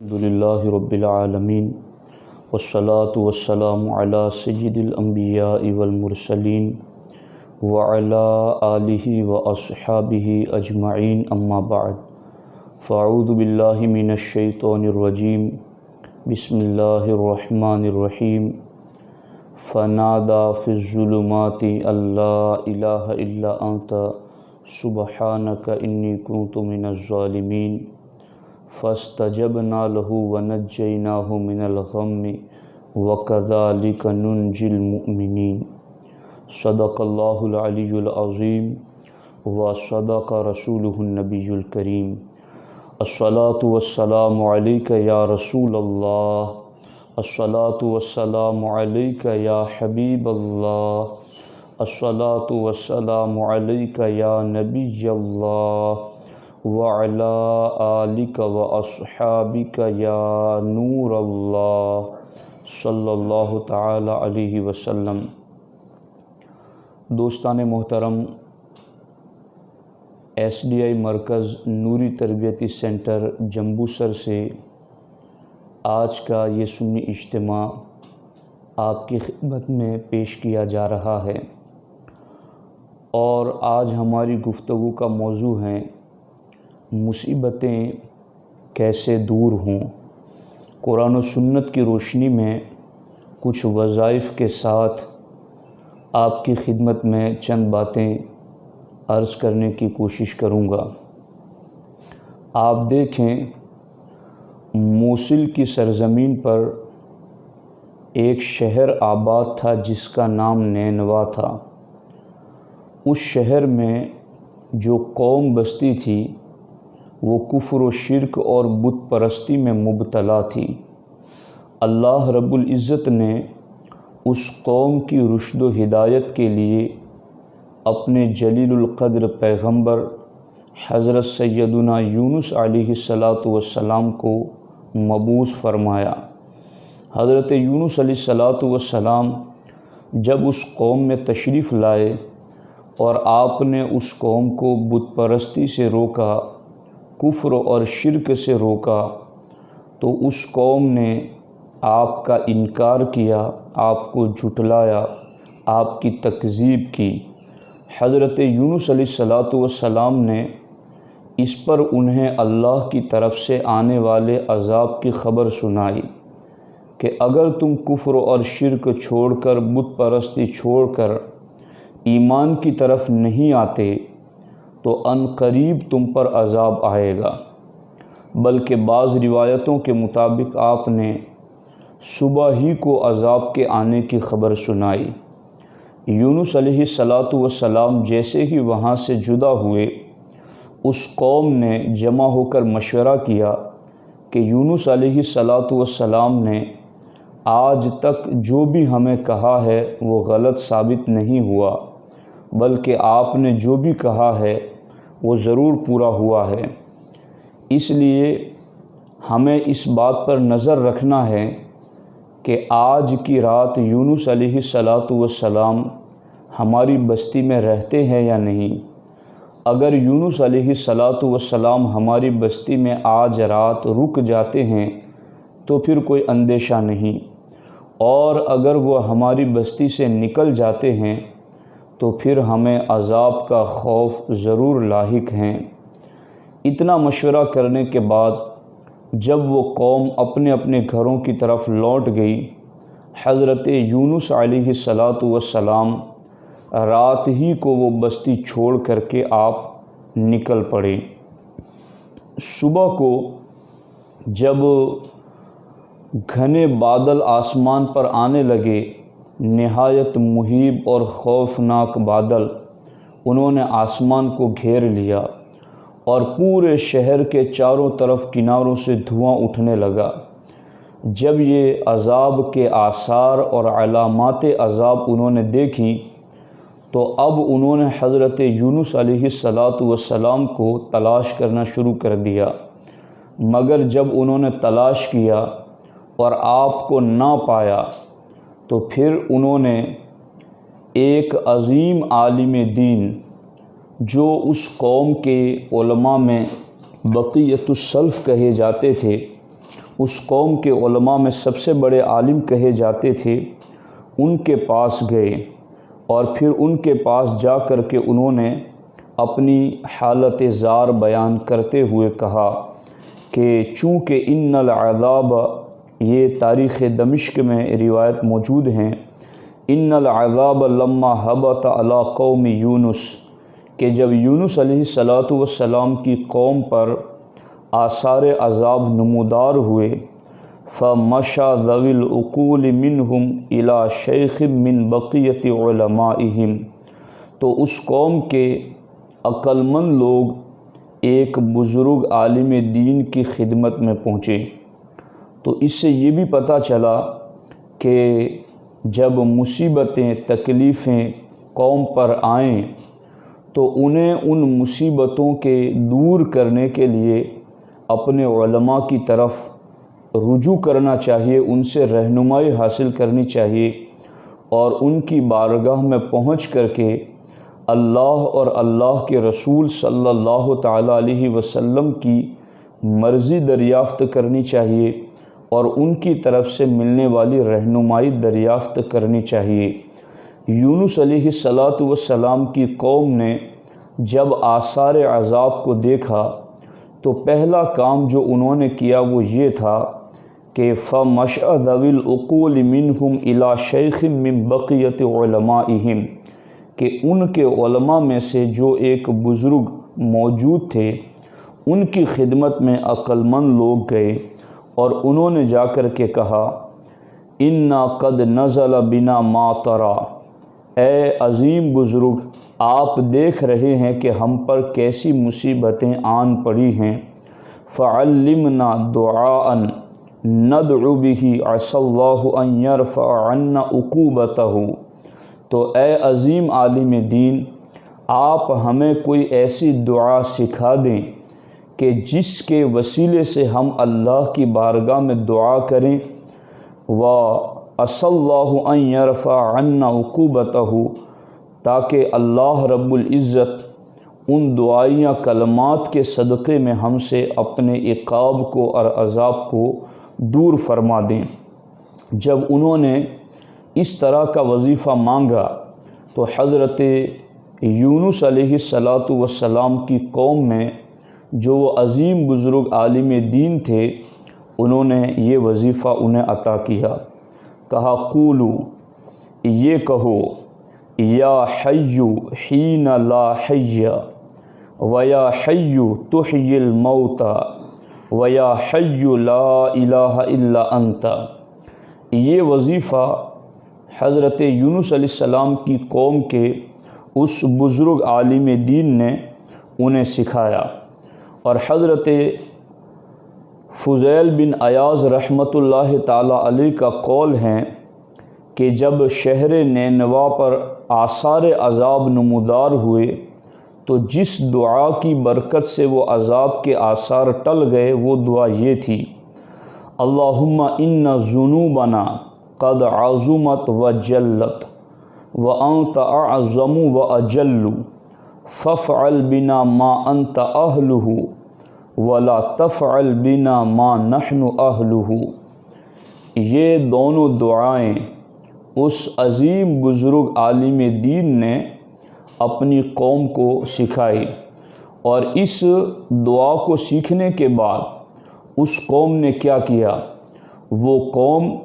الحمدللہ رب العالمین والصلاة والسلام علی سید الانبیاء والمرسلین وعلی آلہ واصحابہ اجمعین اما بعد فاعوذ باللہ من الشیطان الرجیم بسم اللہ الرحمن الرحیم فنادا فی الظلمات لا الہ الا انت سبحانک انی کنت من الظالمین فاستجبنا له ونجیناہ من الغم وکذالک ننجی المؤمنین صدق اللہ العلی العظیم وصدق رسولہ النبی الکریم الصلاة والسلام علیک یا رسول اللہ الصلاة والسلام علیک یا حبیب اللہ الصلاة والسلام علیک یا نبی اللہ وعلی آلک واصحابک یا نور اللہ صلی اللہ تعالی علیہ وسلم۔ دوستان محترم، ایس ڈی آئی مرکز نوری تربیتی سینٹر جمبوسر سے آج کا یہ سنی اجتماع آپ کی خدمت میں پیش کیا جا رہا ہے، اور آج ہماری گفتگو کا موضوع ہے مصیبتیں کیسے دور ہوں۔ قرآن و سنت کی روشنی میں کچھ وظائف کے ساتھ آپ کی خدمت میں چند باتیں عرض کرنے کی کوشش کروں گا۔ آپ دیکھیں، موصل کی سرزمین پر ایک شہر آباد تھا جس کا نام نینوا تھا۔ اس شہر میں جو قوم بستی تھی وہ کفر و شرک اور بت پرستی میں مبتلا تھی۔ اللہ رب العزت نے اس قوم کی رشد و ہدایت کے لیے اپنے جلیل القدر پیغمبر حضرت سیدنا یونس علیہ السلام کو مبعوث فرمایا۔ حضرت یونس علیہ السلام جب اس قوم میں تشریف لائے اور آپ نے اس قوم کو بت پرستی سے روکا، کفر اور شرک سے روکا، تو اس قوم نے آپ کا انکار کیا، آپ کو جھٹلایا، آپ کی تکذیب کی۔ حضرت یونس علیہ السلام نے اس پر انہیں اللہ کی طرف سے آنے والے عذاب کی خبر سنائی کہ اگر تم کفر اور شرک چھوڑ کر، بت پرستی چھوڑ کر ایمان کی طرف نہیں آتے تو ان قریب تم پر عذاب آئے گا۔ بلکہ بعض روایتوں کے مطابق آپ نے صبح ہی کو عذاب کے آنے کی خبر سنائی۔ یونس علیہ السلام جیسے ہی وہاں سے جدا ہوئے، اس قوم نے جمع ہو کر مشورہ کیا کہ یونس علیہ السلام نے آج تک جو بھی ہمیں کہا ہے وہ غلط ثابت نہیں ہوا، بلکہ آپ نے جو بھی کہا ہے وہ ضرور پورا ہوا ہے۔ اس لیے ہمیں اس بات پر نظر رکھنا ہے کہ آج کی رات یونس علیہ السلام ہماری بستی میں رہتے ہیں یا نہیں۔ اگر یونس علیہ السلام ہماری بستی میں آج رات رک جاتے ہیں تو پھر کوئی اندیشہ نہیں، اور اگر وہ ہماری بستی سے نکل جاتے ہیں تو پھر ہمیں عذاب کا خوف ضرور لاحق ہیں۔ اتنا مشورہ کرنے کے بعد جب وہ قوم اپنے اپنے گھروں کی طرف لوٹ گئی، حضرت یونس علیہ السلام رات ہی کو وہ بستی چھوڑ کر کے آپ نکل پڑے۔ صبح کو جب گھنے بادل آسمان پر آنے لگے، نہایت مہیب اور خوفناک بادل، انہوں نے آسمان کو گھیر لیا اور پورے شہر کے چاروں طرف کناروں سے دھواں اٹھنے لگا۔ جب یہ عذاب کے آثار اور علامات عذاب انہوں نے دیکھی تو اب انہوں نے حضرت یونس علیہ السلام کو تلاش کرنا شروع کر دیا، مگر جب انہوں نے تلاش کیا اور آپ کو نہ پایا تو پھر انہوں نے ایک عظیم عالم دین جو اس قوم کے علماء میں بقیۃ السلف کہے جاتے تھے، اس قوم کے علماء میں سب سے بڑے عالم کہے جاتے تھے، ان کے پاس گئے اور پھر ان کے پاس جا کر کے انہوں نے اپنی حالت زار بیان کرتے ہوئے کہا کہ چونکہ ان العذاب، یہ تاریخ دمشق میں روایت موجود ہیں، ان العذاب لما حبط علی قوم یونس، کہ جب یونس علیہ السلام کی قوم پر آثار عذاب نمودار ہوئے، فمشى ذوی العقول منہم الی شیخ من بقیۃ علمائہم، تو اس قوم کے عقل مند لوگ ایک بزرگ عالم دین کی خدمت میں پہنچے۔ تو اس سے یہ بھی پتہ چلا کہ جب مصیبتیں، تکلیفیں قوم پر آئیں تو انہیں ان مصیبتوں کے دور کرنے کے لیے اپنے علماء کی طرف رجوع کرنا چاہیے، ان سے رہنمائی حاصل کرنی چاہیے اور ان کی بارگاہ میں پہنچ کر کے اللہ اور اللہ کے رسول صلی اللہ تعالیٰ علیہ وسلم کی مرضی دریافت کرنی چاہیے اور ان کی طرف سے ملنے والی رہنمائی دریافت کرنی چاہیے۔ یونس علیہ السلام کی قوم نے جب آثار عذاب کو دیکھا تو پہلا کام جو انہوں نے کیا وہ یہ تھا کہ فَمَشَى ذَوِي الْعُقُولِ مِنْهُمْ إِلَى شَيْخٍ مِّن بَقِيَّةِ عُلَمَائِهِمْ، کہ ان کے علماء میں سے جو ایک بزرگ موجود تھے ان کی خدمت میں عقل مند لوگ گئے اور انہوں نے جا کر کے کہا اِنَّا قَدْ نَزَلَ بِنَا مَا تَرَى، اے عظیم بزرگ آپ دیکھ رہے ہیں کہ ہم پر کیسی مصیبتیں آن پڑی ہیں، فَعَلِّمْنَا دُعَاءً نَدْعُ بِهِ عَسَى اللَّهُ أَن يَرْفَعَ عَنَّا عُقُوبَتَهُ، تو اے عظیم عالم دین آپ ہمیں کوئی ایسی دعا سکھا دیں کہ جس کے وسیلے سے ہم اللہ کی بارگاہ میں دعا کریں، وَعَسَى اللَّهُ أَن يَرْفَعَ عَنَّا عُقُوبَتَهُ، تاکہ اللہ رب العزت ان دعائیہ کلمات کے صدقے میں ہم سے اپنے عقاب کو اور عذاب کو دور فرما دیں۔ جب انہوں نے اس طرح کا وظیفہ مانگا تو حضرت یونس علیہ السلام کی قوم میں جو وہ عظیم بزرگ عالم دین تھے انہوں نے یہ وظیفہ انہیں عطا کیا، کہا قولو، یہ کہو، یا حی حین لا حی ویا حی تحیی الموتى ویا حی لا الہ الا انت۔ یہ وظیفہ حضرت یونس علیہ السلام کی قوم کے اس بزرگ عالم دین نے انہیں سکھایا، اور حضرت فضیل بن عیاض رحمۃ اللہ تعالیٰ علیہ کا قول ہے کہ جب شہر نینوا پر آثار عذاب نمودار ہوئے تو جس دعا کی برکت سے وہ عذاب کے آثار ٹل گئے وہ دعا یہ تھی، اللہم ان ذنوبنا قد عظمت و جلت وانت اعظم و اجل فافعل بنا ما انت اہلہ ولا تفعل بنا ما نحن اہلہ۔ یہ دونوں دعائیں اس عظیم بزرگ عالم دین نے اپنی قوم کو سکھائی، اور اس دعا کو سیکھنے کے بعد اس قوم نے کیا کیا، وہ قوم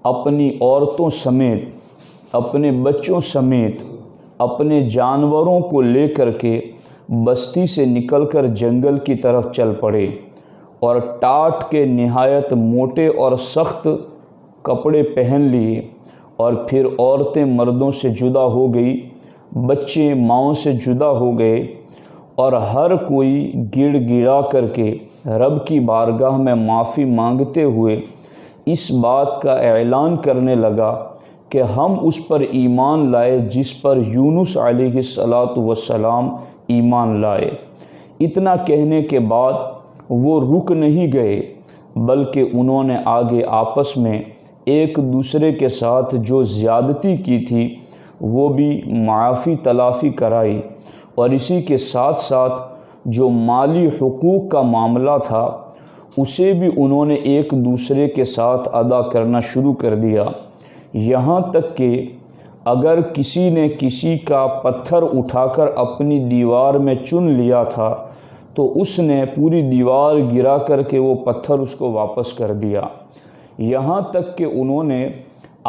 اپنی عورتوں سمیت، اپنے بچوں سمیت، اپنے جانوروں کو لے کر کے بستی سے نکل کر جنگل کی طرف چل پڑے اور ٹاٹ کے نہایت موٹے اور سخت کپڑے پہن لیے، اور پھر عورتیں مردوں سے جدا ہو گئی، بچے ماؤں سے جدا ہو گئے، اور ہر کوئی گڑ گڑا کر کے رب کی بارگاہ میں معافی مانگتے ہوئے اس بات کا اعلان کرنے لگا کہ ہم اس پر ایمان لائے جس پر یونس علیہ السلام ایمان لائے۔ اتنا کہنے کے بعد وہ رک نہیں گئے، بلکہ انہوں نے آگے آپس میں ایک دوسرے کے ساتھ جو زیادتی کی تھی وہ بھی معافی تلافی کرائی، اور اسی کے ساتھ ساتھ جو مالی حقوق کا معاملہ تھا اسے بھی انہوں نے ایک دوسرے کے ساتھ ادا کرنا شروع کر دیا، یہاں تک کہ اگر کسی نے کسی کا پتھر اٹھا کر اپنی دیوار میں چن لیا تھا تو اس نے پوری دیوار گرا کر کے وہ پتھر اس کو واپس کر دیا، یہاں تک کہ انہوں نے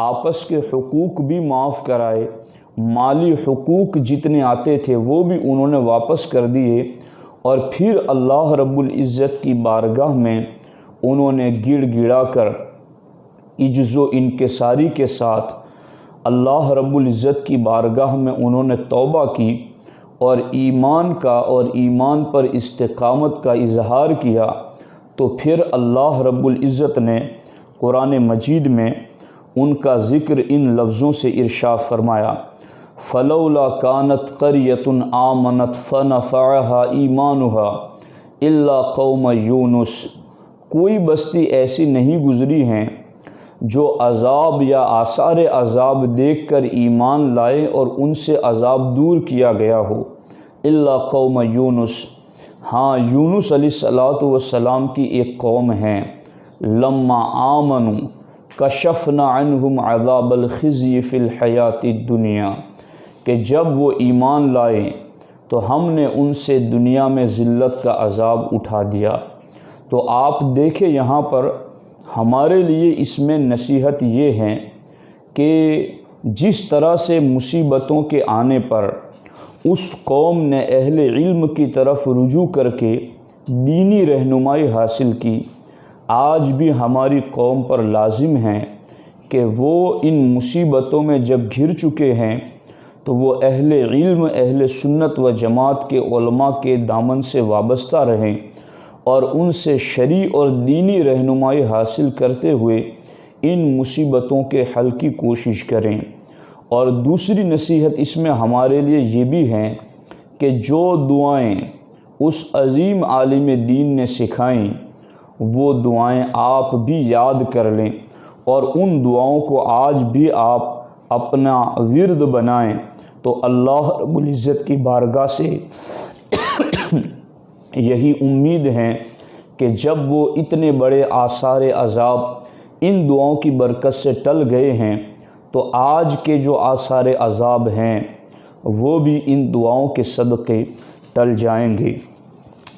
آپس کے حقوق بھی معاف کرائے، مالی حقوق جتنے آتے تھے وہ بھی انہوں نے واپس کر دیے، اور پھر اللہ رب العزت کی بارگاہ میں انہوں نے گڑ گڑا کر عجز و انکساری کے ساتھ اللہ رب العزت کی بارگاہ میں انہوں نے توبہ کی اور ایمان کا اور ایمان پر استقامت کا اظہار کیا، تو پھر اللہ رب العزت نے قرآن مجید میں ان کا ذکر ان لفظوں سے ارشاد فرمایا، فلولا كانت قرية آمنت فنفعها ایمانها الا قوم یونس، کوئی بستی ایسی نہیں گزری ہیں جو عذاب یا آثار عذاب دیکھ کر ایمان لائے اور ان سے عذاب دور کیا گیا ہو، الا قوم یونس، ہاں یونس علیہ السلام کی ایک قوم ہے، لما آمنوا کشفنا عنہم عذاب الخزی فی الحیات الدنیا، کہ جب وہ ایمان لائے تو ہم نے ان سے دنیا میں ذلت کا عذاب اٹھا دیا۔ تو آپ دیکھیں یہاں پر ہمارے لیے اس میں نصیحت یہ ہے کہ جس طرح سے مصیبتوں کے آنے پر اس قوم نے اہل علم کی طرف رجوع کر کے دینی رہنمائی حاصل کی، آج بھی ہماری قوم پر لازم ہے کہ وہ ان مصیبتوں میں جب گھر چکے ہیں تو وہ اہل علم، اہل سنت و جماعت کے علماء کے دامن سے وابستہ رہیں اور ان سے شرعی اور دینی رہنمائی حاصل کرتے ہوئے ان مصیبتوں کے حل کی کوشش کریں۔ اور دوسری نصیحت اس میں ہمارے لیے یہ بھی ہے کہ جو دعائیں اس عظیم عالم دین نے سکھائیں وہ دعائیں آپ بھی یاد کر لیں اور ان دعاؤں کو آج بھی آپ اپنا ورد بنائیں، تو اللہ رب العزت کی بارگاہ سے یہی امید ہے کہ جب وہ اتنے بڑے آثار عذاب ان دعاؤں کی برکت سے ٹل گئے ہیں تو آج کے جو آثار عذاب ہیں وہ بھی ان دعاؤں کے صدقے ٹل جائیں گے۔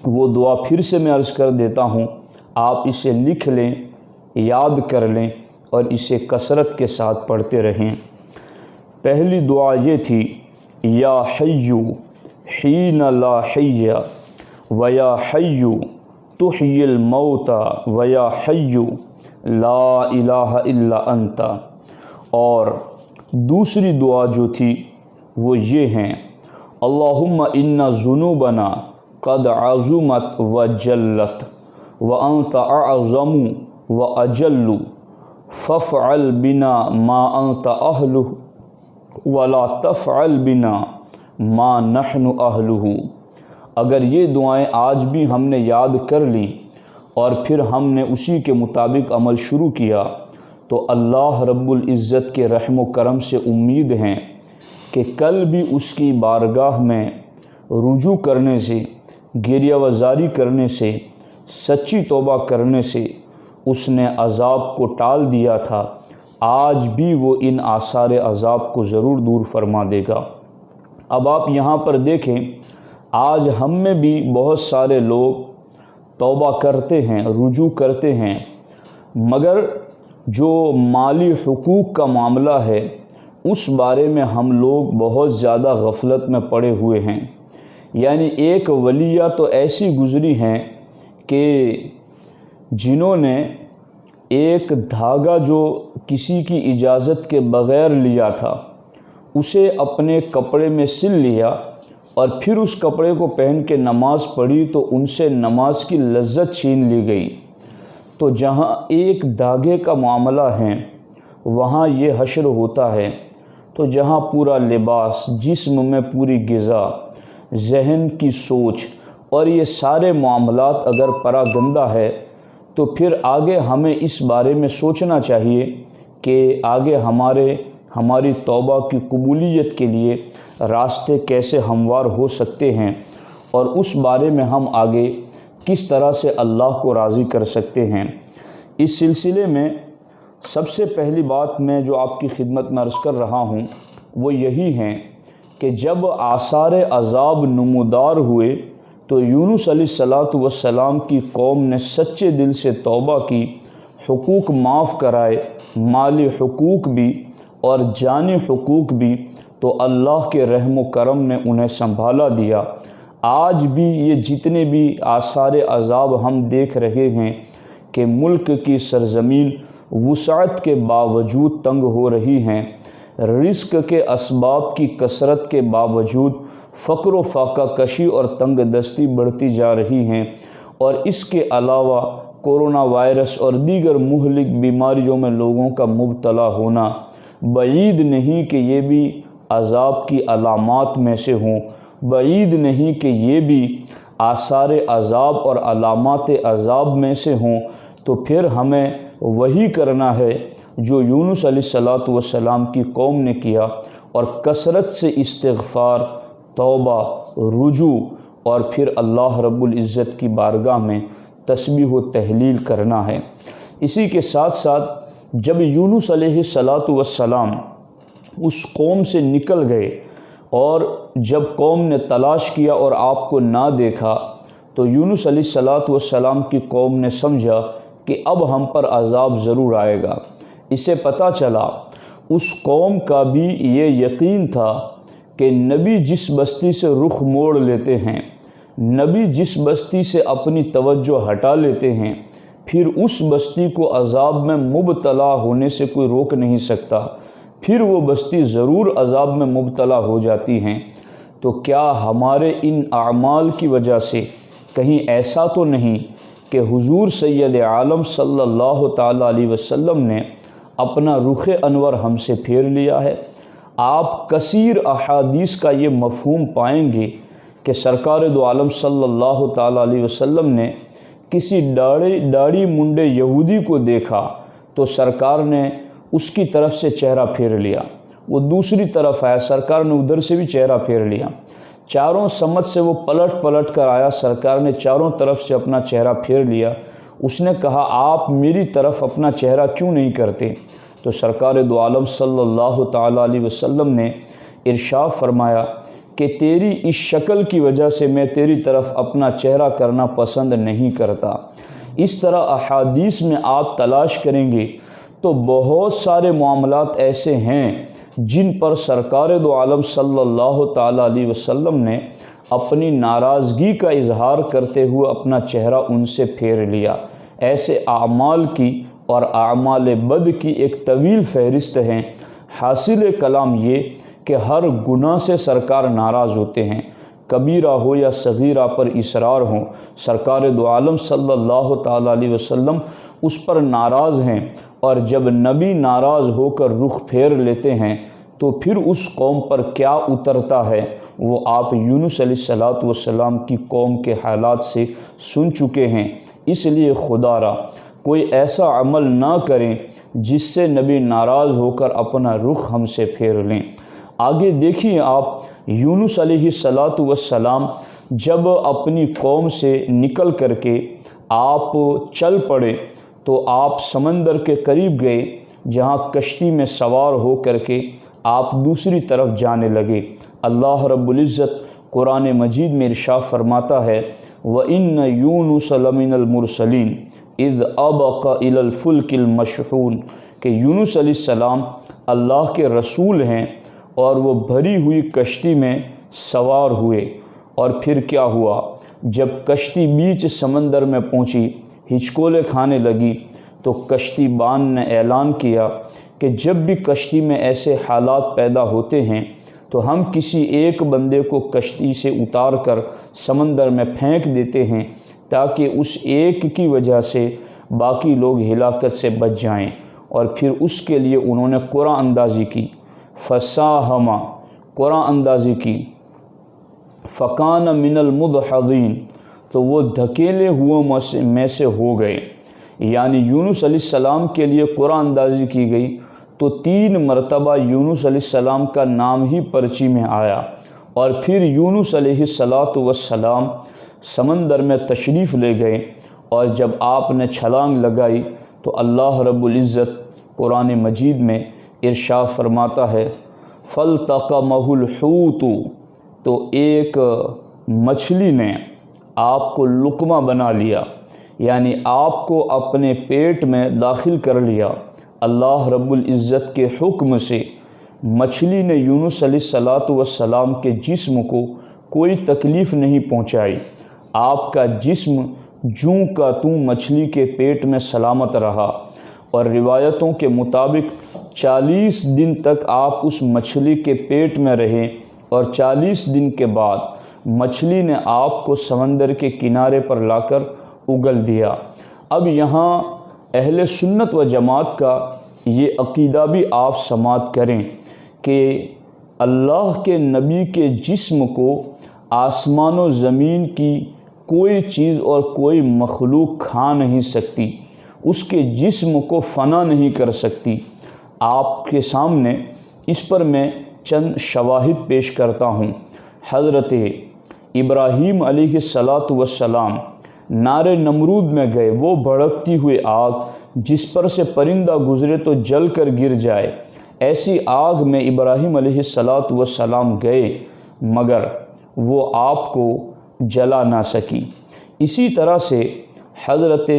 وہ دعا پھر سے میں عرض کر دیتا ہوں، آپ اسے لکھ لیں، یاد کر لیں اور اسے کثرت کے ساتھ پڑھتے رہیں۔ پہلی دعا یہ تھی، یا حیو حین لا حی ویا حیو تحیی الموتى ویا حیو لا الہ الا انت، اور دوسری دعا جو تھی وہ یہ ہیں، اللہم ان ذنوبنا قد عظمت وجلت وانت اعظم واجل فافعل بنا ما انت اہلہ ولا تفعل بنا ما نحن اہلہ۔ اگر یہ دعائیں آج بھی ہم نے یاد کر لیں اور پھر ہم نے اسی کے مطابق عمل شروع کیا تو اللہ رب العزت کے رحم و کرم سے امید ہیں کہ کل بھی اس کی بارگاہ میں رجوع کرنے سے، گریہ وزاری کرنے سے، سچی توبہ کرنے سے اس نے عذاب کو ٹال دیا تھا، آج بھی وہ ان آثار عذاب کو ضرور دور فرما دے گا۔ اب آپ یہاں پر دیکھیں، آج ہم میں بھی بہت سارے لوگ توبہ کرتے ہیں، رجوع کرتے ہیں، مگر جو مالی حقوق کا معاملہ ہے اس بارے میں ہم لوگ بہت زیادہ غفلت میں پڑے ہوئے ہیں۔ یعنی ایک ولیہ تو ایسی گزری ہیں کہ جنہوں نے ایک دھاگا جو کسی کی اجازت کے بغیر لیا تھا اسے اپنے کپڑے میں سل لیا اور پھر اس کپڑے کو پہن کے نماز پڑھی تو ان سے نماز کی لذت چھین لی گئی۔ تو جہاں ایک دھاگے کا معاملہ ہے وہاں یہ حشر ہوتا ہے، تو جہاں پورا لباس، جسم میں پوری غذا، ذہن کی سوچ اور یہ سارے معاملات اگر پراگندہ ہے تو پھر آگے ہمیں اس بارے میں سوچنا چاہیے کہ آگے ہماری توبہ کی قبولیت کے لیے راستے کیسے ہموار ہو سکتے ہیں اور اس بارے میں ہم آگے کس طرح سے اللہ کو راضی کر سکتے ہیں۔ اس سلسلے میں سب سے پہلی بات میں جو آپ کی خدمت میں عرض کر رہا ہوں وہ یہی ہے کہ جب آثار عذاب نمودار ہوئے تو یونس علیہ السلام کی قوم نے سچے دل سے توبہ کی، حقوق معاف کرائے، مالی حقوق بھی اور جانی حقوق بھی، تو اللہ کے رحم و کرم نے انہیں سنبھالا دیا۔ آج بھی یہ جتنے بھی آثار عذاب ہم دیکھ رہے ہیں کہ ملک کی سرزمین وسعت کے باوجود تنگ ہو رہی ہیں، رزق کے اسباب کی کثرت کے باوجود فقر و فاقہ کشی اور تنگ دستی بڑھتی جا رہی ہیں، اور اس کے علاوہ کورونا وائرس اور دیگر مہلک بیماریوں میں لوگوں کا مبتلا ہونا بعید نہیں کہ یہ بھی عذاب کی علامات میں سے ہوں، بعید نہیں کہ یہ بھی آثار عذاب اور علامات عذاب میں سے ہوں۔ تو پھر ہمیں وہی کرنا ہے جو یونس علیہ السلام کی قوم نے کیا، اور کثرت سے استغفار، توبہ، رجوع، اور پھر اللہ رب العزت کی بارگاہ میں تسبیح و تہلیل کرنا ہے۔ اسی کے ساتھ ساتھ جب یونس علیہ السلام اس قوم سے نکل گئے اور جب قوم نے تلاش کیا اور آپ کو نہ دیکھا، تو یونس علیہ السلام کی قوم نے سمجھا کہ اب ہم پر عذاب ضرور آئے گا۔ اسے پتہ چلا، اس قوم کا بھی یہ یقین تھا کہ نبی جس بستی سے رخ موڑ لیتے ہیں، نبی جس بستی سے اپنی توجہ ہٹا لیتے ہیں، پھر اس بستی کو عذاب میں مبتلا ہونے سے کوئی روک نہیں سکتا، پھر وہ بستی ضرور عذاب میں مبتلا ہو جاتی ہیں۔ تو کیا ہمارے ان اعمال کی وجہ سے کہیں ایسا تو نہیں کہ حضور سید عالم صلی اللہ تعالیٰ علیہ وسلم نے اپنا رخ انور ہم سے پھیر لیا ہے؟ آپ کثیر احادیث کا یہ مفہوم پائیں گے کہ سرکار دو عالم صلی اللہ تعالیٰ علیہ وسلم نے کسی داڑھی منڈے یہودی کو دیکھا تو سرکار نے اس کی طرف سے چہرہ پھیر لیا، وہ دوسری طرف آیا، سرکار نے ادھر سے بھی چہرہ پھیر لیا، چاروں سمت سے وہ پلٹ کر آیا، سرکار نے چاروں طرف سے اپنا چہرہ پھیر لیا۔ اس نے کہا آپ میری طرف اپنا چہرہ کیوں نہیں کرتے؟ تو سرکار دو عالم صلی اللہ تعالیٰ علیہ وسلم نے ارشاد فرمایا کہ تیری اس شکل کی وجہ سے میں تیری طرف اپنا چہرہ کرنا پسند نہیں کرتا۔ اس طرح احادیث میں آپ تلاش کریں گے تو بہت سارے معاملات ایسے ہیں جن پر سرکار دو عالم صلی اللہ تعالیٰ علیہ وسلم نے اپنی ناراضگی کا اظہار کرتے ہوئے اپنا چہرہ ان سے پھیر لیا۔ ایسے اعمال کی اور اعمال بد کی ایک طویل فہرست ہے۔ حاصل کلام یہ کہ ہر گناہ سے سرکار ناراض ہوتے ہیں، کبیرہ ہو یا صغیرہ پر اصرار ہو، سرکار دو عالم صلی اللہ تعالیٰ علیہ وسلم اس پر ناراض ہیں، اور جب نبی ناراض ہو کر رخ پھیر لیتے ہیں تو پھر اس قوم پر کیا اترتا ہے وہ آپ یونس علیہ السلام کی قوم کے حالات سے سن چکے ہیں۔ اس لیے خدا را کوئی ایسا عمل نہ کریں جس سے نبی ناراض ہو کر اپنا رخ ہم سے پھیر لیں۔ آگے دیکھیے آپ، یونس علیہ السلام جب اپنی قوم سے نکل کر کے آپ چل پڑے تو آپ سمندر کے قریب گئے، جہاں کشتی میں سوار ہو کر کے آپ دوسری طرف جانے لگے۔ اللہ رب العزت قرآن مجید میں ارشاد فرماتا ہے وَإِنَّ يُونُسَ لَمِنَ الْمُرْسَلِينَ اِذْ أَبَقَ إِلَى الْفُلْكِ الْمَشْحُونِ، کہ یونس علیہ السلام اللہ کے رسول ہیں اور وہ بھری ہوئی کشتی میں سوار ہوئے۔ اور پھر کیا ہوا؟ جب کشتی بیچ سمندر میں پہنچی، ہچکولے کھانے لگی، تو کشتی بان نے اعلان کیا کہ جب بھی کشتی میں ایسے حالات پیدا ہوتے ہیں تو ہم کسی ایک بندے کو کشتی سے اتار کر سمندر میں پھینک دیتے ہیں تاکہ اس ایک کی وجہ سے باقی لوگ ہلاکت سے بچ جائیں۔ اور پھر اس کے لیے انہوں نے قرعہ اندازی کی، فساہما، قرعہ اندازی کی، فکان من المدحضین، تو وہ دھکیلے ہوئے میں سے ہو گئے۔ یعنی یونس علیہ السلام کے لیے قرعہ اندازی کی گئی تو 3 مرتبہ یونس علیہ السلام کا نام ہی پرچی میں آیا، اور پھر یونس علیہ السلام سمندر میں تشریف لے گئے، اور جب آپ نے چھلانگ لگائی تو اللہ رب العزت قرآن مجید میں ارشاد فرماتا ہے فَالْتَقَمَهُ الْحُوتُ، تو ایک مچھلی نے آپ کو لقمہ بنا لیا، یعنی آپ کو اپنے پیٹ میں داخل کر لیا۔ اللہ رب العزت کے حکم سے مچھلی نے یونس علیہ السلام کے جسم کو کوئی تکلیف نہیں پہنچائی، آپ کا جسم جوں کا توں مچھلی کے پیٹ میں سلامت رہا، اور روایتوں کے مطابق 40 دن تک آپ اس مچھلی کے پیٹ میں رہے، اور 40 دن کے بعد مچھلی نے آپ کو سمندر کے کنارے پر لا کر اگل دیا۔ اب یہاں اہل سنت و جماعت کا یہ عقیدہ بھی آپ سماعت کریں کہ اللہ کے نبی کے جسم کو آسمان و زمین کی کوئی چیز اور کوئی مخلوق کھا نہیں سکتی، اس کے جسم کو فنا نہیں کر سکتی۔ آپ کے سامنے اس پر میں چند شواہد پیش کرتا ہوں۔ حضرت ابراہیم علیہ السلام نار نمرود میں گئے، وہ بھڑکتی ہوئی آگ جس پر سے پرندہ گزرے تو جل کر گر جائے، ایسی آگ میں ابراہیم علیہ السلام گئے مگر وہ آپ کو جلا نہ سکی۔ اسی طرح سے حضرت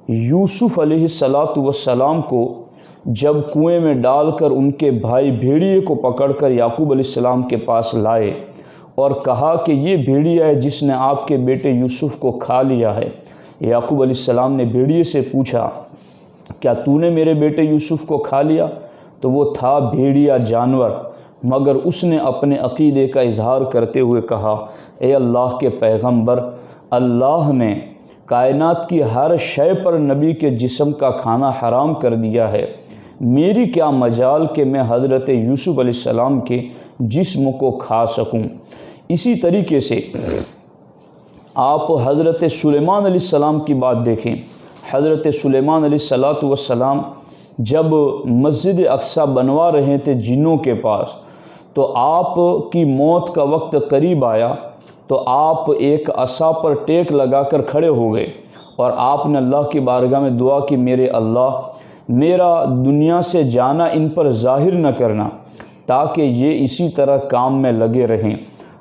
یوسف علیہ السلام کو جب کنویں میں ڈال کر ان کے بھائی بھیڑیے کو پکڑ کر یعقوب علیہ السلام کے پاس لائے اور کہا کہ یہ بھیڑیا ہے جس نے آپ کے بیٹے یوسف کو کھا لیا ہے، یعقوب علیہ السلام نے بھیڑیے سے پوچھا کیا تو نے میرے بیٹے یوسف کو کھا لیا؟ تو وہ تھا بھیڑیا جانور، مگر اس نے اپنے عقیدے کا اظہار کرتے ہوئے کہا اے اللہ کے پیغمبر، اللہ نے کائنات کی ہر شے پر نبی کے جسم کا کھانا حرام کر دیا ہے، میری کیا مجال کہ میں حضرت یوسف علیہ السلام کے جسم کو کھا سکوں۔ اسی طریقے سے آپ حضرت سلیمان علیہ السلام کی بات دیکھیں۔ حضرت سلیمان علیہ السلام جب مسجد اقصی بنوا رہے تھے جنوں کے پاس، تو آپ کی موت کا وقت قریب آیا تو آپ ایک عصا پر ٹیک لگا کر کھڑے ہو گئے اور آپ نے اللہ کی بارگاہ میں دعا کی میرے اللہ، میرا دنیا سے جانا ان پر ظاہر نہ کرنا تاکہ یہ اسی طرح کام میں لگے رہیں۔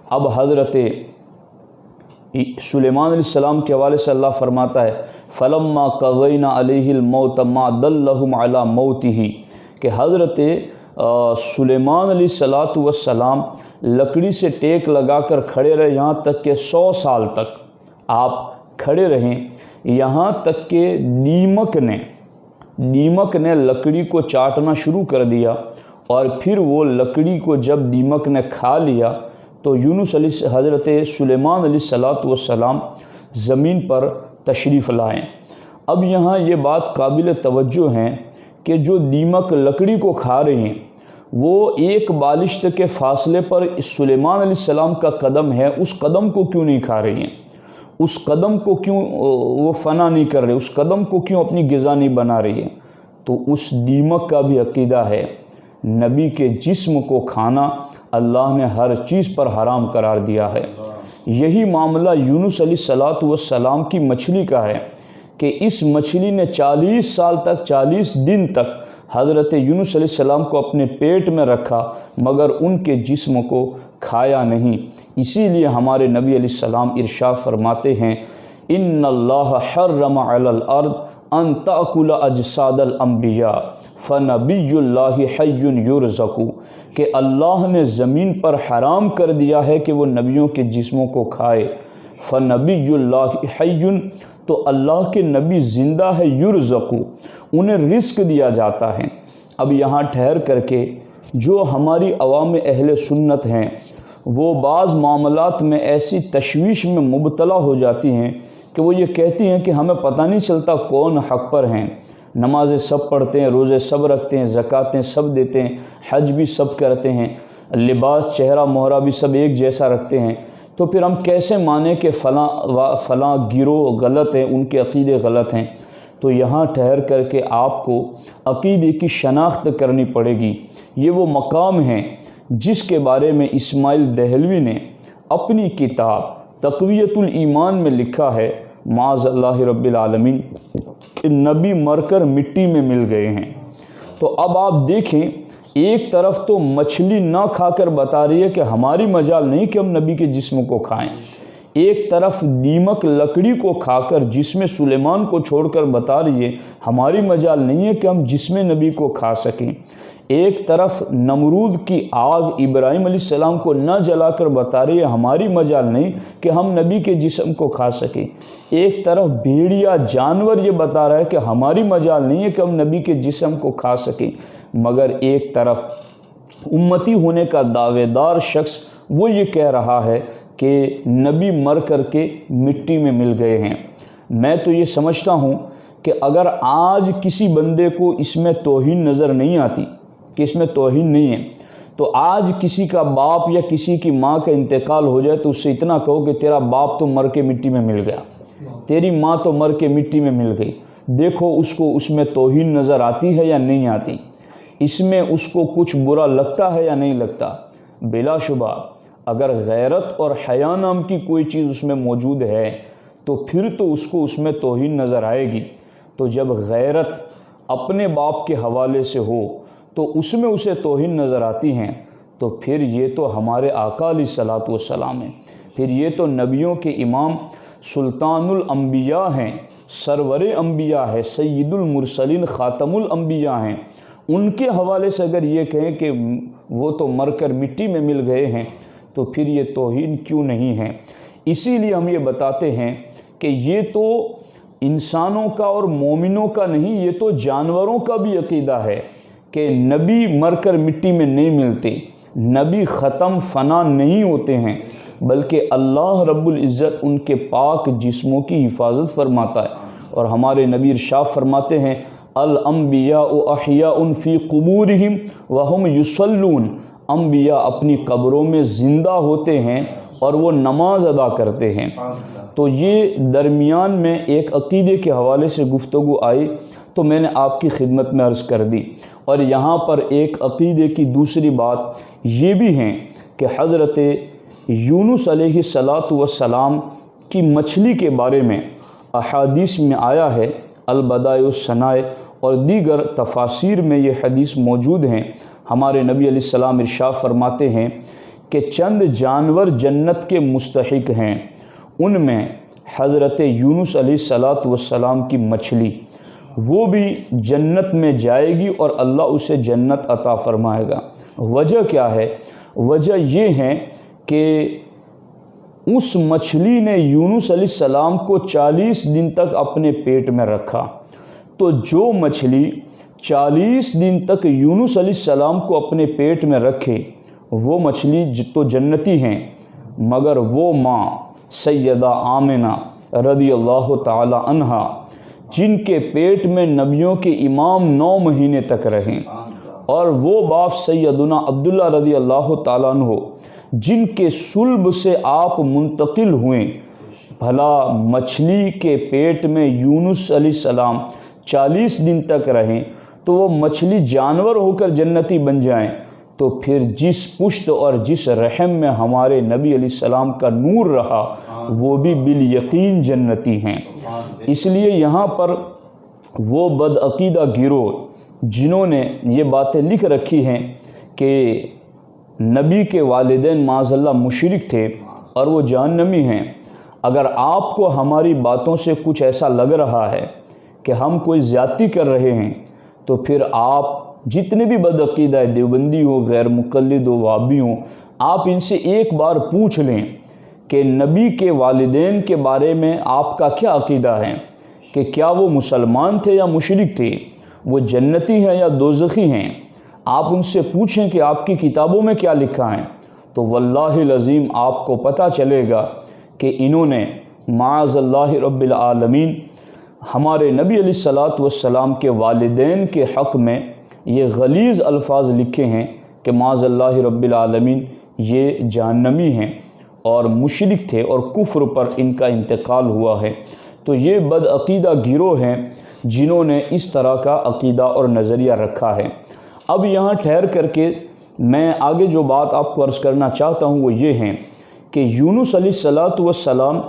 اب حضرت سلیمان علیہ السلام کے حوالے سے اللہ فرماتا ہے فَلَمَّا قَضَيْنَا عَلَيْهِ الْمَوْتَ مَا دَلَّهُمْ عَلَى مَوْتِهِ کہ حضرت سلیمان علیہ السلام لکڑی سے ٹیک لگا کر کھڑے رہے، یہاں تک کہ 100 سال تک آپ کھڑے رہیں، یہاں تک کہ دیمک نے لکڑی کو چاٹنا شروع کر دیا، اور پھر وہ لکڑی کو جب دیمک نے کھا لیا تو حضرت سلیمان علیہ السلام زمین پر تشریف لائیں۔ اب یہاں یہ بات قابل توجہ ہے کہ جو دیمک لکڑی کو کھا رہے ہیں وہ ایک بالشت کے فاصلے پر سلیمان علیہ السلام کا قدم ہے، اس قدم کو کیوں نہیں کھا رہی ہیں؟ اس قدم کو کیوں وہ فنا نہیں کر رہے؟ اس قدم کو کیوں اپنی غذا نہیں بنا رہی ہیں؟ تو اس دیمک کا بھی عقیدہ ہے نبی کے جسم کو کھانا اللہ نے ہر چیز پر حرام قرار دیا ہے۔ یہی معاملہ یونس علیہ السلام کی مچھلی کا ہے کہ اس مچھلی نے 40 سال تک 40 دن تک حضرت یونس علیہ السلام کو اپنے پیٹ میں رکھا مگر ان کے جسم کو کھایا نہیں۔ اسی لیے ہمارے نبی علیہ السلام ارشاد فرماتے ہیں ان اللہ حرم علی الارض ان تأکل اجساد الانبیاء فنبی اللہ حی یرزق کہ اللہ نے زمین پر حرام کر دیا ہے کہ وہ نبیوں کے جسموں کو کھائے، فنبی اللہ حی تو اللہ کے نبی زندہ ہے، یرزق انہیں رزق دیا جاتا ہے۔ اب یہاں ٹھہر کر کے جو ہماری عوام اہل سنت ہیں وہ بعض معاملات میں ایسی تشویش میں مبتلا ہو جاتی ہیں کہ وہ یہ کہتی ہیں کہ ہمیں پتہ نہیں چلتا کون حق پر ہیں، نمازیں سب پڑھتے ہیں، روزے سب رکھتے ہیں، زکاتیں سب دیتے ہیں، حج بھی سب کرتے ہیں، لباس چہرہ مہرہ بھی سب ایک جیسا رکھتے ہیں، تو پھر ہم کیسے مانیں کہ فلاں گروہ غلط ہیں، ان کے عقیدے غلط ہیں؟ تو یہاں ٹھہر کر کے آپ کو عقیدے کی شناخت کرنی پڑے گی۔ یہ وہ مقام ہیں جس کے بارے میں اسماعیل دہلوی نے اپنی کتاب تقویۃ الایمان میں لکھا ہے معاذ اللہ رب العالمین کہ نبی مر کر مٹی میں مل گئے ہیں۔ تو اب آپ دیکھیں، ایک طرف تو مچھلی نہ کھا کر بتا رہی ہے کہ ہماری مجال نہیں کہ ہم نبی کے جسم کو کھائیں، ایک طرف دیمک لکڑی کو کھا کر جسم سلیمان کو چھوڑ کر بتا رہی ہے ہماری مجال نہیں ہے کہ ہم جسم نبی کو کھا سکیں، ایک طرف نمرود کی آگ ابراہیم علیہ السلام کو نہ جلا کر بتا رہی ہے ہماری مجال نہیں کہ ہم نبی کے جسم کو کھا سکیں، ایک طرف بھیڑیا جانور یہ بتا رہا ہے کہ ہماری مجال نہیں ہے کہ ہم نبی کے جسم کو کھا سکیں، مگر ایک طرف امتی ہونے کا دعوے دار شخص وہ یہ کہہ رہا ہے کہ نبی مر کر کے مٹی میں مل گئے ہیں۔ میں تو یہ سمجھتا ہوں کہ اگر آج کسی بندے کو اس میں توہین نظر نہیں آتی کہ اس میں توہین نہیں ہے، تو آج کسی کا باپ یا کسی کی ماں کا انتقال ہو جائے تو اس سے اتنا کہو کہ تیرا باپ تو مر کے مٹی میں مل گیا، تیری ماں تو مر کے مٹی میں مل گئی، دیکھو اس کو اس میں توہین نظر آتی ہے یا نہیں آتی، اس میں اس کو کچھ برا لگتا ہے یا نہیں لگتا۔ بلا شبہ اگر غیرت اور حیا نام کی کوئی چیز اس میں موجود ہے تو پھر تو اس کو اس میں توہین نظر آئے گی۔ تو جب غیرت اپنے باپ کے حوالے سے ہو تو اس میں اسے توہین نظر آتی ہیں، تو پھر یہ تو ہمارے آقا علیہ الصلوۃ والسلام ہیں، پھر یہ تو نبیوں کے امام سلطان الانبیاء ہیں، سرور انبیاء ہے، سید المرسلین خاتم الانبیاء ہیں، ان کے حوالے سے اگر یہ کہیں کہ وہ تو مر کر مٹی میں مل گئے ہیں تو پھر یہ توہین کیوں نہیں ہے؟ اسی لیے ہم یہ بتاتے ہیں کہ یہ تو انسانوں کا اور مومنوں کا نہیں، یہ تو جانوروں کا بھی عقیدہ ہے کہ نبی مر کر مٹی میں نہیں ملتے، نبی ختم فنا نہیں ہوتے ہیں، بلکہ اللہ رب العزت ان کے پاک جسموں کی حفاظت فرماتا ہے۔ اور ہمارے نبی ارشاد فرماتے ہیں الانبیاء احیاء فی قبورہم وہم یصلون، انبیاء اپنی قبروں میں زندہ ہوتے ہیں اور وہ نماز ادا کرتے ہیں۔ تو یہ درمیان میں ایک عقیدے کے حوالے سے گفتگو آئی تو میں نے آپ کی خدمت میں عرض کر دی، اور یہاں پر ایک عقیدے کی دوسری بات یہ بھی ہے کہ حضرت یونس علیہ السلام کی مچھلی کے بارے میں احادیث میں آیا ہے، البدائع والثنائے اور دیگر تفاسیر میں یہ حدیث موجود ہیں۔ ہمارے نبی علیہ السلام ارشاد فرماتے ہیں کہ چند جانور جنت کے مستحق ہیں، ان میں حضرت یونس علیہ السلام کی مچھلی، وہ بھی جنت میں جائے گی اور اللہ اسے جنت عطا فرمائے گا۔ وجہ کیا ہے؟ وجہ یہ ہے کہ اس مچھلی نے یونس علیہ السلام کو 40 دن تک اپنے پیٹ میں رکھا، تو جو مچھلی 40 دن تک یونس علیہ السلام کو اپنے پیٹ میں رکھے وہ مچھلی تو جنتی ہیں، مگر وہ ماں سیدہ آمنہ رضی اللہ تعالی عنہا جن کے پیٹ میں نبیوں کے امام 9 مہینے تک رہیں، اور وہ باپ سیدنا عبداللہ رضی اللہ تعالیٰ عنہ جن کے صلب سے آپ منتقل ہوئے، بھلا مچھلی کے پیٹ میں یونس علیہ السلام 40 دن تک رہیں تو وہ مچھلی جانور ہو کر جنتی بن جائیں، تو پھر جس پشت اور جس رحم میں ہمارے نبی علیہ السلام کا نور رہا وہ بھی بالیقین جنتی ہیں۔ اس لیے یہاں پر وہ بدعقیدہ گروہ جنہوں نے یہ باتیں لکھ رکھی ہیں کہ نبی کے والدین معاذ اللہ مشرک تھے اور وہ جہنمی ہیں، اگر آپ کو ہماری باتوں سے کچھ ایسا لگ رہا ہے کہ ہم کوئی زیادتی کر رہے ہیں تو پھر آپ جتنے بھی بدعقیدہ دیوبندی ہو، غیر مقلد ہو، وہابی ہوں، آپ ان سے ایک بار پوچھ لیں کہ نبی کے والدین کے بارے میں آپ کا کیا عقیدہ ہے، کہ کیا وہ مسلمان تھے یا مشرک تھے، وہ جنتی ہیں یا دوزخی ہیں۔ آپ ان سے پوچھیں کہ آپ کی کتابوں میں کیا لکھا ہے، تو واللہ العظیم آپ کو پتہ چلے گا کہ انہوں نے معاذ اللہ رب العالمین ہمارے نبی علیہ الصلوۃ والسلام کے والدین کے حق میں یہ غلیظ الفاظ لکھے ہیں کہ معاذ اللہ رب العالمین یہ جہنمی ہیں اور مشرک تھے اور کفر پر ان کا انتقال ہوا ہے۔ تو یہ بدعقیدہ گروہ ہیں جنہوں نے اس طرح کا عقیدہ اور نظریہ رکھا ہے۔ اب یہاں ٹھہر کر کے میں آگے جو بات آپ کو عرض کرنا چاہتا ہوں وہ یہ ہے کہ یونس علیہ السلام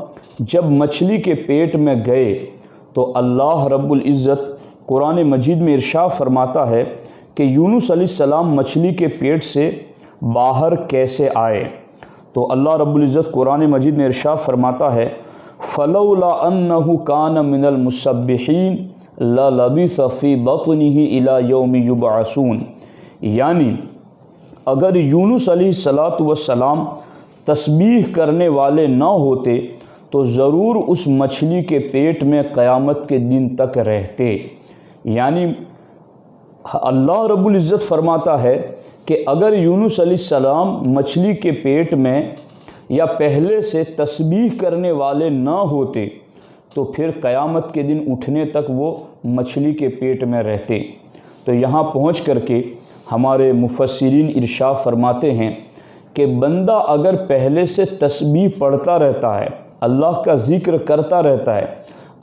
جب مچھلی کے پیٹ میں گئے تو اللہ رب العزت قرآن مجید میں ارشاد فرماتا ہے کہ یونس علیہ السلام مچھلی کے پیٹ سے باہر کیسے آئے. تو اللہ رب العزت قرآن مجید میں ارشاد فرماتا ہے فلولا انہ کان من المسبحین للبث فی بطنہ الی یوم یبعثون. یعنی اگر یونس علیہ السلام تسبیح کرنے والے نہ ہوتے تو ضرور اس مچھلی کے پیٹ میں قیامت کے دن تک رہتے. یعنی اللہ رب العزت فرماتا ہے کہ اگر یونس علیہ السلام مچھلی کے پیٹ میں یا پہلے سے تسبیح کرنے والے نہ ہوتے تو پھر قیامت کے دن اٹھنے تک وہ مچھلی کے پیٹ میں رہتے. تو یہاں پہنچ کر کے ہمارے مفسرین ارشاد فرماتے ہیں کہ بندہ اگر پہلے سے تسبیح پڑھتا رہتا ہے، اللہ کا ذکر کرتا رہتا ہے،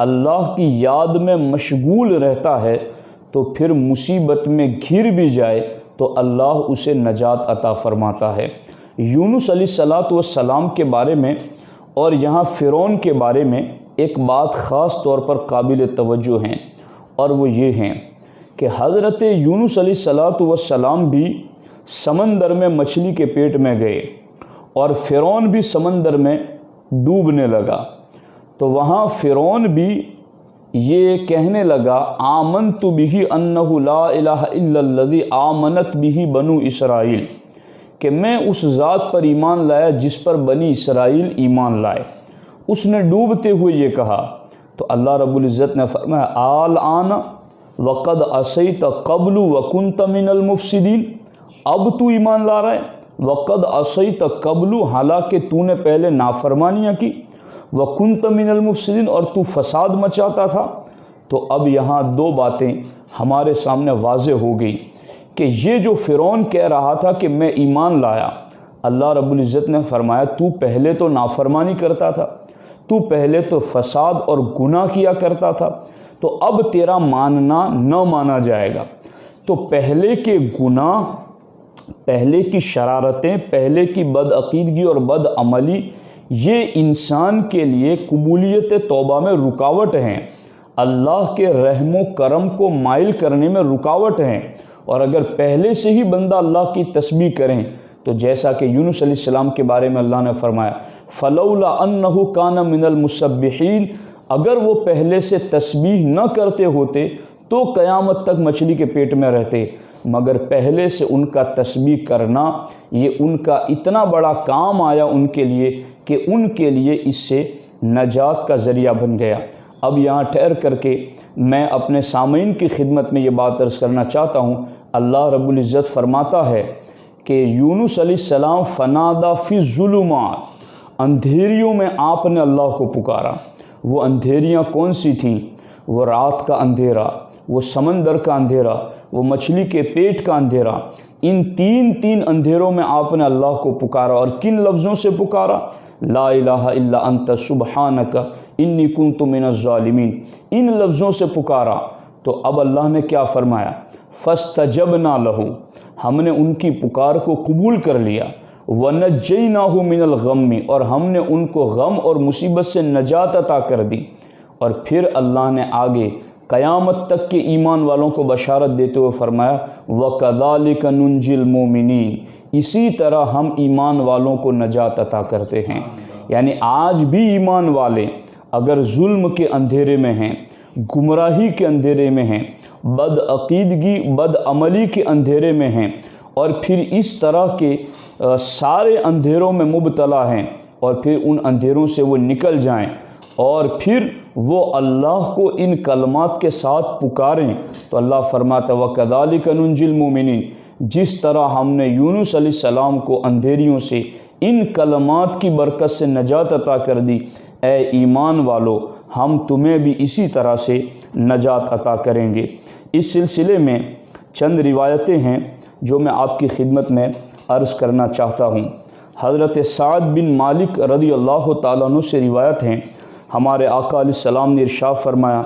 اللہ کی یاد میں مشغول رہتا ہے، تو پھر مصیبت میں گھر بھی جائے تو اللہ اسے نجات عطا فرماتا ہے. یونس علیہ السلام کے بارے میں اور یہاں فرعون کے بارے میں ایک بات خاص طور پر قابل توجہ ہیں، اور وہ یہ ہیں کہ حضرت یونس علیہ السلام بھی سمندر میں مچھلی کے پیٹ میں گئے اور فرعون بھی سمندر میں ڈوبنے لگا. تو وہاں فرعون بھی یہ کہنے لگا آمنت بہ انہ لا الہ الا الذی آمنت بہ بنو اسرائیل، کہ میں اس ذات پر ایمان لایا جس پر بنی اسرائیل ایمان لائے. اس نے ڈوبتے ہوئے یہ کہا تو اللہ رب العزت نے فرمایا الآن وقد عصیت قبل وکنت من المفسدین. اب تو ایمان لا رہا ہے، وقد عصیت قبل، حالانکہ تو نے پہلے نافرمانیاں کی، وکنت من المفسدین، اور تو فساد مچاتا تھا. تو اب یہاں دو باتیں ہمارے سامنے واضح ہو گئی کہ یہ جو فرعون کہہ رہا تھا کہ میں ایمان لایا، اللہ رب العزت نے فرمایا تو پہلے تو نافرمانی کرتا تھا، تو پہلے تو فساد اور گناہ کیا کرتا تھا، تو اب تیرا ماننا نہ مانا جائے گا. تو پہلے کے گناہ، پہلے کی شرارتیں، پہلے کی بدعقیدگی اور بد عملی، یہ انسان کے لیے قبولیت توبہ میں رکاوٹ ہیں، اللہ کے رحم و کرم کو مائل کرنے میں رکاوٹ ہیں. اور اگر پہلے سے ہی بندہ اللہ کی تسبیح کریں تو جیسا کہ یونس علیہ السلام کے بارے میں اللہ نے فرمایا فلولا انہ کان من المسبحین، اگر وہ پہلے سے تسبیح نہ کرتے ہوتے تو قیامت تک مچھلی کے پیٹ میں رہتے، مگر پہلے سے ان کا تسبیح کرنا یہ ان کا اتنا بڑا کام آیا ان کے لیے کہ ان کے لیے اس سے نجات کا ذریعہ بن گیا. اب یہاں ٹھہر کر کے میں اپنے سامعین کی خدمت میں یہ بات عرض کرنا چاہتا ہوں. اللہ رب العزت فرماتا ہے کہ یونس علیہ السلام فنادا فی الظلمات، اندھیریوں میں آپ نے اللہ کو پکارا. وہ اندھیریاں کون سی تھیں؟ وہ رات کا اندھیرا، وہ سمندر کا اندھیرا، وہ مچھلی کے پیٹ کا اندھیرا. ان تین اندھیروں میں آپ نے اللہ کو پکارا. اور کن لفظوں سے پکارا؟ لا الہ الا انت سبحانک انی کنت من الظالمین. ان لفظوں سے پکارا. تو اب اللہ نے کیا فرمایا؟ فاستجبنا لہ، ہم نے ان کی پکار کو قبول کر لیا. ونجیناہ من الغم، اور ہم نے ان کو غم اور مصیبت سے نجات عطا کر دی. اور پھر اللہ نے آگے قیامت تک کے ایمان والوں کو بشارت دیتے ہوئے فرمایا وَكَذَلِكَ نُنْجِي الْمُؤْمِنِينَ، اسی طرح ہم ایمان والوں کو نجات عطا کرتے ہیں. یعنی آج بھی ایمان والے اگر ظلم کے اندھیرے میں ہیں، گمراہی کے اندھیرے میں ہیں، بد عقیدگی بد عملی کے اندھیرے میں ہیں، اور پھر اس طرح کے سارے اندھیروں میں مبتلا ہیں، اور پھر ان اندھیروں سے وہ نکل جائیں اور پھر وہ اللہ کو ان کلمات کے ساتھ پکاریں، تو اللہ فرماتا وَكَذَلِكَ نُنْجِي الْمُؤْمِنِينَ، جس طرح ہم نے یونس علیہ السلام کو اندھیریوں سے ان کلمات کی برکت سے نجات عطا کر دی، اے ایمان والو ہم تمہیں بھی اسی طرح سے نجات عطا کریں گے. اس سلسلے میں چند روایتیں ہیں جو میں آپ کی خدمت میں عرض کرنا چاہتا ہوں. حضرت سعد بن مالک رضی اللہ تعالیٰ عنہ سے روایت ہیں، ہمارے آقا علیہ السلام نے ارشاد فرمایا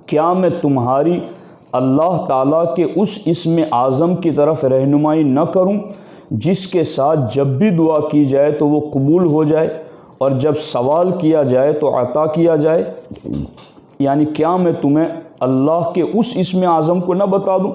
کیا میں تمہاری اللہ تعالیٰ کے اس اسم اعظم کی طرف رہنمائی نہ کروں جس کے ساتھ جب بھی دعا کی جائے تو وہ قبول ہو جائے اور جب سوال کیا جائے تو عطا کیا جائے؟ یعنی کیا میں تمہیں اللہ کے اس اسم اعظم کو نہ بتا دوں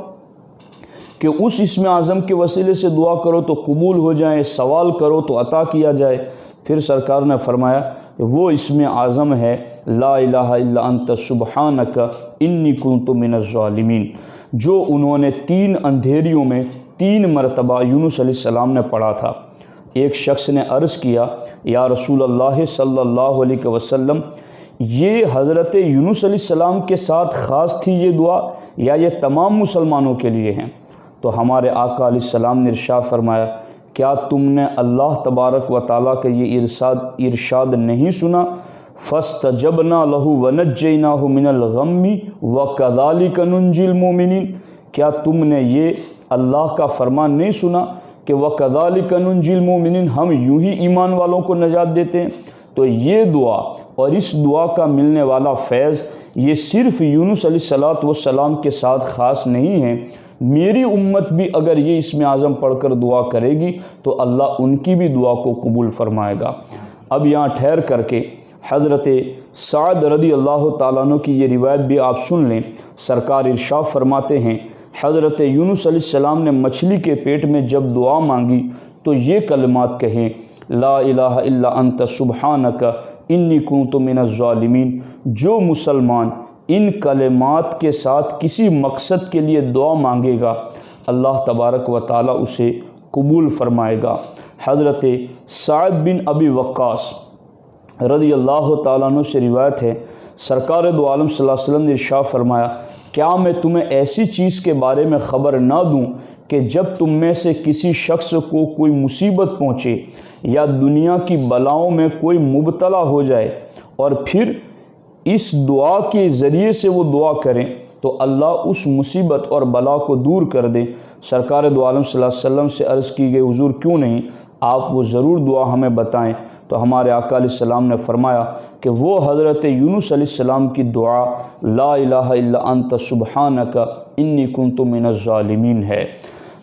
کہ اس اسم اعظم کے وسیلے سے دعا کرو تو قبول ہو جائے، سوال کرو تو عطا کیا جائے؟ پھر سرکار نے فرمایا کہ وہ اسم اعظم ہے لا الہ الا انت سبحانک انی کنت من الظالمین، جو انہوں نے 3 اندھیریوں میں 3 مرتبہ یونس علیہ السلام نے پڑھا تھا۔ ایک شخص نے عرض کیا یا رسول اللہ صلی اللہ علیہ وسلم، یہ حضرت یونس علیہ السلام کے ساتھ خاص تھی یہ دعا یا یہ تمام مسلمانوں کے لیے ہیں؟ تو ہمارے آقا علیہ السلام نے ارشاد فرمایا، کیا تم نے اللہ تبارک و تعالیٰ کا یہ ارشاد نہیں سنا؟ فَاسْتَجَبْنَا لَهُ وَنَجَّيْنَاهُ مِنَ الْغَمِّ وَكَذَلِكَ نُنْجِي الْمُؤْمِنِينَ۔ کیا تم نے یہ اللہ کا فرمان نہیں سنا کہ وَكَذَلِكَ نُنْجِي الْمُؤْمِنِينَ، ہم یوں ہی ایمان والوں کو نجات دیتے ہیں؟ تو یہ دعا اور اس دعا کا ملنے والا فیض یہ صرف یونس علیہ السلام کے ساتھ خاص نہیں ہے، میری امت بھی اگر یہ اسم اعظم پڑھ کر دعا کرے گی تو اللہ ان کی بھی دعا کو قبول فرمائے گا۔ اب یہاں ٹھہر کر کے حضرت سعد رضی اللہ تعالیٰ عنہ کی یہ روایت بھی آپ سن لیں۔ سرکار ارشاد فرماتے ہیں، حضرت یونس علیہ السلام نے مچھلی کے پیٹ میں جب دعا مانگی تو یہ کلمات کہیں، لا الہ الا انت سبحانک انی کنت من الظالمین۔ جو مسلمان ان کلمات کے ساتھ کسی مقصد کے لیے دعا مانگے گا اللہ تبارک و تعالیٰ اسے قبول فرمائے گا۔ حضرت سعد بن ابی وقاص رضی اللہ تعالیٰ عنہ سے روایت ہے، سرکار دو عالم صلی اللہ علیہ وسلم نے ارشاد فرمایا، کیا میں تمہیں ایسی چیز کے بارے میں خبر نہ دوں کہ جب تم میں سے کسی شخص کو کوئی مصیبت پہنچے یا دنیا کی بلاؤں میں کوئی مبتلا ہو جائے اور پھر اس دعا کے ذریعے سے وہ دعا کریں تو اللہ اس مصیبت اور بلا کو دور کر دے؟ سرکار دو عالم صلی اللہ علیہ وسلم سے عرض کی گئی، حضور کیوں نہیں، آپ وہ ضرور دعا ہمیں بتائیں۔ تو ہمارے آقا علیہ السلام نے فرمایا کہ وہ حضرت یونس علیہ السلام کی دعا لا الہ الا انت سبحانک انی کنت من الظالمین ہے۔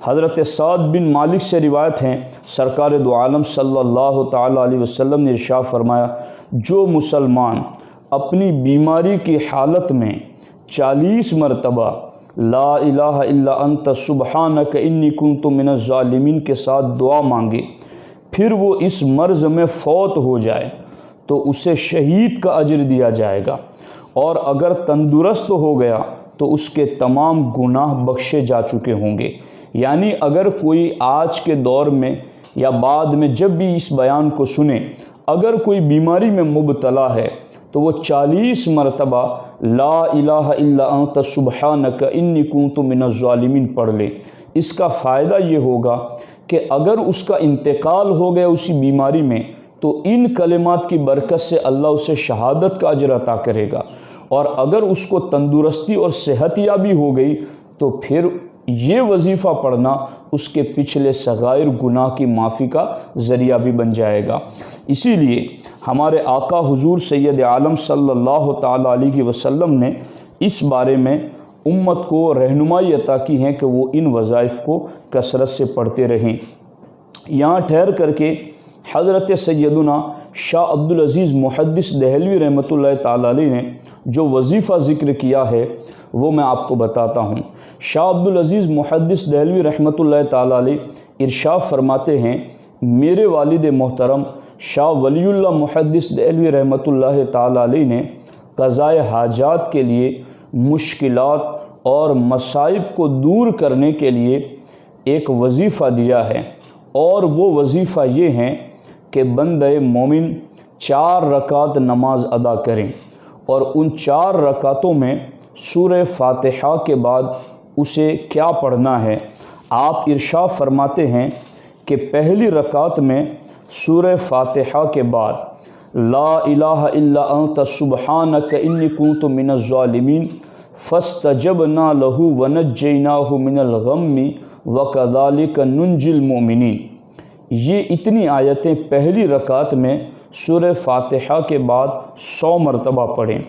حضرت سعد بن مالک سے روایت ہیں، سرکار دو عالم صلی اللہ تعالیٰ علیہ وسلم نے ارشاد فرمایا، جو مسلمان اپنی بیماری کی حالت میں 40 مرتبہ لا الہ الا انت سبحانک انی کنت من الظالمین کے ساتھ دعا مانگے پھر وہ اس مرض میں فوت ہو جائے تو اسے شہید کا اجر دیا جائے گا، اور اگر تندرست ہو گیا تو اس کے تمام گناہ بخشے جا چکے ہوں گے۔ یعنی اگر کوئی آج کے دور میں یا بعد میں جب بھی اس بیان کو سنے، اگر کوئی بیماری میں مبتلا ہے تو وہ 40 مرتبہ لا الہ الا انت سبحانک انی کنت من الظالمین پڑھ لے۔ اس کا فائدہ یہ ہوگا کہ اگر اس کا انتقال ہو گیا اسی بیماری میں تو ان کلمات کی برکت سے اللہ اسے شہادت کا اجر عطا کرے گا، اور اگر اس کو تندرستی اور صحت یابی ہو گئی تو پھر یہ وظیفہ پڑھنا اس کے پچھلے صغائر گناہ کی معافی کا ذریعہ بھی بن جائے گا۔ اسی لیے ہمارے آقا حضور سید عالم صلی اللہ تعالیٰ علیہ وسلم نے اس بارے میں امت کو رہنمائی عطا کی ہے کہ وہ ان وظائف کو کثرت سے پڑھتے رہیں۔ یہاں ٹھہر کر کے حضرت سیدنا شاہ عبدالعزیز محدث دہلوی رحمۃ اللہ تعالیٰ علیہ نے جو وظیفہ ذکر کیا ہے وہ میں آپ کو بتاتا ہوں۔ شاہ عبدالعزیز محدث دہلوی رحمۃ اللہ تعالیٰ علیہ ارشاد فرماتے ہیں، میرے والد محترم شاہ ولی اللہ محدث دہلوی رحمۃ اللہ تعالیٰ علیہ نے قضائے حاجات کے لیے، مشکلات اور مصائب کو دور کرنے کے لیے ایک وظیفہ دیا ہے، اور وہ وظیفہ یہ ہے کہ بندہ مومن 4 رکعت نماز ادا کریں، اور ان 4 رکعتوں میں سورہ فاتحہ کے بعد اسے کیا پڑھنا ہے؟ آپ ارشاد فرماتے ہیں کہ پہلی رکعت میں سورہ فاتحہ کے بعد لا الہ الا انت سبحانک انی کنت من الظالمین فاستجبنا له ونجیناہ من الغم وکذالک ننجی المؤمنین۔ یہ اتنی آیتیں پہلی رکعت میں سورہ فاتحہ کے بعد 100 مرتبہ پڑھیں۔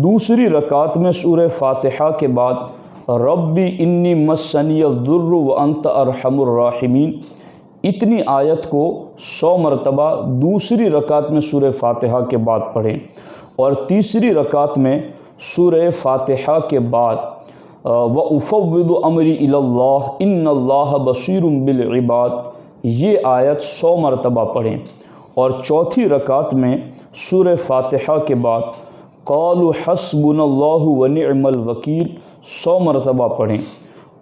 دوسری رکعت میں سورہ فاتحہ کے بعد ربی انی مسنی الضر وانت ارحم الراحمین، اتنی آیت کو 100 مرتبہ دوسری رکعت میں سورہ فاتحہ کے بعد پڑھیں، اور تیسری رکعت میں سورہ فاتحہ کے بعد وَأُفَوِّضُ أَمْرِي إِلَى اللَّهِ إِنَّ اللَّهَ بَصِيرٌ بِالْعِبَادِ یہ آیت 100 مرتبہ پڑھیں، اور چوتھی رکعت میں سورہ فاتحہ کے بعد قَالُوا حَسْبُنَا اللَّهُ وَنِعْمَ الْوَكِيلُ 100 مرتبہ پڑھیں،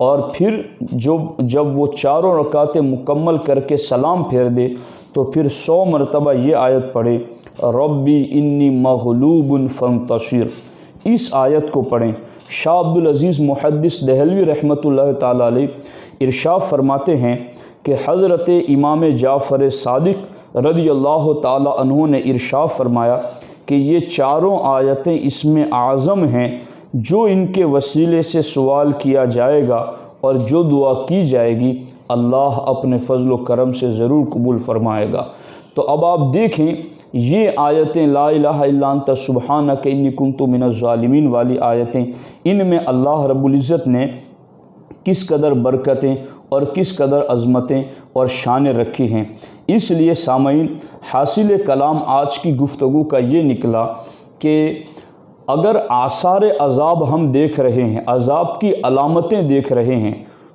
اور پھر جب وہ چاروں رکعتیں مکمل کر کے سلام پھیر دے تو پھر 100 مرتبہ یہ آیت پڑھے ربی انی مغلوب فانتصر، اس آیت کو پڑھیں۔ شاہ عبدالعزیز محدث دہلوی رحمۃ اللہ تعالی علیہ ارشاد فرماتے ہیں کہ حضرت امام جعفر صادق رضی اللہ تعالی عنہ نے ارشاد فرمایا کہ یہ چاروں آیتیں اسم اعظم ہیں، جو ان کے وسیلے سے سوال کیا جائے گا اور جو دعا کی جائے گی اللہ اپنے فضل و کرم سے ضرور قبول فرمائے گا۔ تو اب آپ دیکھیں یہ آیتیں لا الہ الا انت سبحانک انی کنت من الظالمین والی آیتیں، ان میں اللہ رب العزت نے کس قدر برکتیں اور کس قدر عظمتیں اور شانیں رکھی ہیں۔ اس لیے سامعین، حاصل کلام آج کی گفتگو کا یہ نکلا کہ اگر آثار عذاب ہم دیکھ رہے ہیں، عذاب کی علامتیں دیکھ رہے ہیں،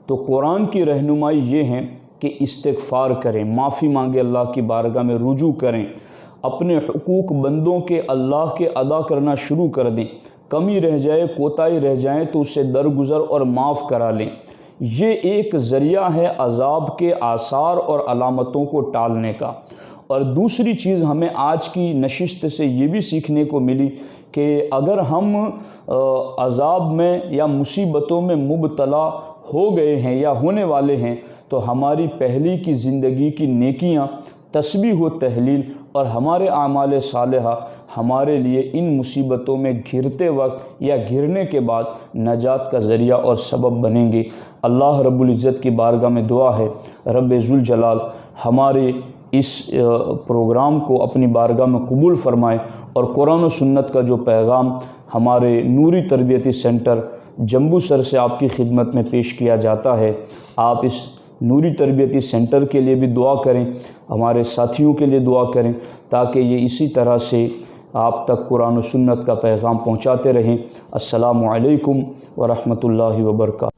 تو قرآن کی رہنمائی یہ ہے کہ استغفار کریں، معافی مانگے، اللہ کی بارگاہ میں رجوع کریں، اپنے حقوق بندوں کے اللہ کے ادا کرنا شروع کر دیں، کمی رہ جائے، کوتاہی رہ جائیں تو اسے درگزر اور معاف کرا لیں۔ یہ ایک ذریعہ ہے عذاب کے آثار اور علامتوں کو ٹالنے کا۔ اور دوسری چیز ہمیں آج کی نشست سے یہ بھی سیکھنے کو ملی کہ اگر ہم عذاب میں یا مصیبتوں میں مبتلا ہو گئے ہیں یا ہونے والے ہیں تو ہماری پہلی کی زندگی کی نیکیاں، تسبیح و تہلیل اور ہمارے اعمال صالحہ ہمارے لیے ان مصیبتوں میں گھرتے وقت یا گرنے کے بعد نجات کا ذریعہ اور سبب بنیں گے۔ اللہ رب العزت کی بارگاہ میں دعا ہے رب ذوالجلال ہمارے اس پروگرام کو اپنی بارگاہ میں قبول فرمائے، اور قرآن و سنت کا جو پیغام ہمارے نوری تربیتی سینٹر جمبو سر سے آپ کی خدمت میں پیش کیا جاتا ہے، آپ اس نوری تربیتی سینٹر کے لیے بھی دعا کریں، ہمارے ساتھیوں کے لیے دعا کریں تاکہ یہ اسی طرح سے آپ تک قرآن و سنت کا پیغام پہنچاتے رہیں۔ السلام علیکم ورحمۃ اللہ وبرکاتہ۔